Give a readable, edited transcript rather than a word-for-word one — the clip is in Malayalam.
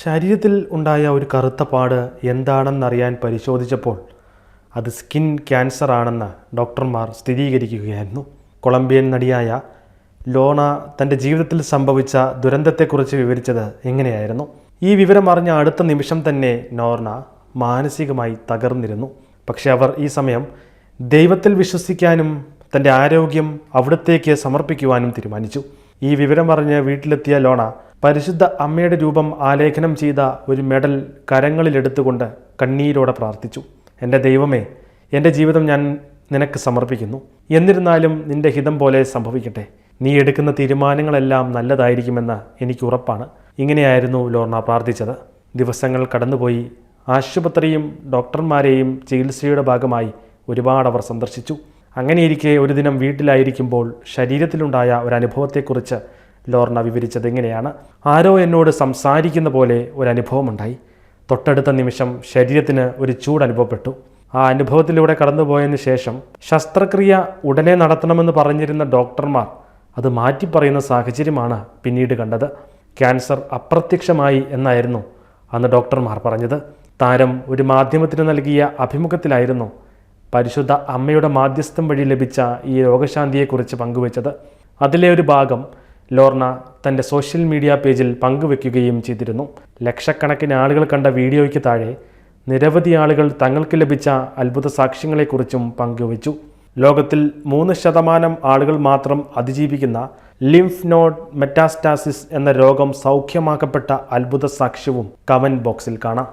ശരീരത്തിൽ ഉണ്ടായ ഒരു കറുത്ത പാട് എന്താണെന്നറിയാൻ പരിശോധിച്ചപ്പോൾ അത് സ്കിൻ ക്യാൻസർ ആണെന്ന് ഡോക്ടർമാർ സ്ഥിരീകരിക്കുകയായിരുന്നു. കൊളംബിയൻ നടിയായ ലോണ തൻ്റെ ജീവിതത്തിൽ സംഭവിച്ച ദുരന്തത്തെക്കുറിച്ച് വിവരിച്ചത് എങ്ങനെയായിരുന്നു? ഈ വിവരം അറിഞ്ഞ അടുത്ത നിമിഷം തന്നെ നോർണ മാനസികമായി തകർന്നിരുന്നു. പക്ഷെ അവർ ഈ സമയം ദൈവത്തിൽ വിശ്വസിക്കാനും തൻ്റെ ആരോഗ്യം അവിടത്തേക്ക് സമർപ്പിക്കുവാനും തീരുമാനിച്ചു. ഈ വിവരം അറിഞ്ഞ് വീട്ടിലെത്തിയ ലോണ പരിശുദ്ധ അമ്മയുടെ രൂപം ആലേഖനം ചെയ്ത ഒരു മെഡൽ കരങ്ങളിലെടുത്തുകൊണ്ട് കണ്ണീരോടെ പ്രാർത്ഥിച്ചു. എൻ്റെ ദൈവമേ, എൻ്റെ ജീവിതം ഞാൻ നിനക്ക് സമർപ്പിക്കുന്നു. എന്നിരുന്നാലും നിൻ്റെ ഹിതം പോലെ സംഭവിക്കട്ടെ. നീ എടുക്കുന്ന തീരുമാനങ്ങളെല്ലാം നല്ലതായിരിക്കുമെന്ന് എനിക്ക് ഉറപ്പാണ്. ഇങ്ങനെയായിരുന്നു ലോർണ പ്രാർത്ഥിച്ചത്. ദിവസങ്ങൾ കടന്നുപോയി. ആശുപത്രിയും ഡോക്ടർമാരെയും ചികിത്സയുടെ ഭാഗമായി ഒരുപാട് അവർ സന്ദർശിച്ചു. അങ്ങനെയിരിക്കെ ഒരു ദിനം വീട്ടിലായിരിക്കുമ്പോൾ ശരീരത്തിലുണ്ടായ ഒരനുഭവത്തെക്കുറിച്ച് ലോർണ വിവരിച്ചത് എങ്ങനെയാണ്? ആരോ എന്നോട് സംസാരിക്കുന്ന പോലെ ഒരനുഭവമുണ്ടായി. തൊട്ടടുത്ത നിമിഷം ശരീരത്തിന് ഒരു ചൂട് അനുഭവപ്പെട്ടു. ആ അനുഭവത്തിലൂടെ കടന്നുപോയതിന് ശേഷം ശസ്ത്രക്രിയ ഉടനെ നടത്തണമെന്ന് പറഞ്ഞിരുന്ന ഡോക്ടർമാർ അത് മാറ്റിപ്പറയുന്ന സാഹചര്യമാണ് പിന്നീട് കണ്ടത്. ക്യാൻസർ അപ്രത്യക്ഷമായി എന്നായിരുന്നു അന്ന് ഡോക്ടർമാർ പറഞ്ഞത്. താരം ഒരു മാധ്യമത്തിന് നൽകിയ അഭിമുഖത്തിലായിരുന്നു പരിശുദ്ധ അമ്മയുടെ മാധ്യസ്ഥം വഴി ലഭിച്ച ഈ രോഗശാന്തിയെക്കുറിച്ച് പങ്കുവച്ചത്. അതിലെ ഒരു ഭാഗം ലോർണ തൻ്റെ സോഷ്യൽ മീഡിയ പേജിൽ പങ്കുവെക്കുകയും ചെയ്തിരുന്നു. ലക്ഷക്കണക്കിന് ആളുകൾ കണ്ട വീഡിയോയ്ക്ക് താഴെ നിരവധി ആളുകൾ തങ്ങൾക്ക് ലഭിച്ച അത്ഭുത സാക്ഷ്യങ്ങളെക്കുറിച്ചും പങ്കുവച്ചു. ലോകത്തിൽ 3% ആളുകൾ മാത്രം അതിജീവിക്കുന്ന ലിംഫ് നോഡ് മെറ്റാസ്റ്റാസിസ് എന്ന രോഗം സൗഖ്യമാക്കപ്പെട്ട അത്ഭുത സാക്ഷ്യവും കമൻറ്റ് ബോക്സിൽ കാണാം.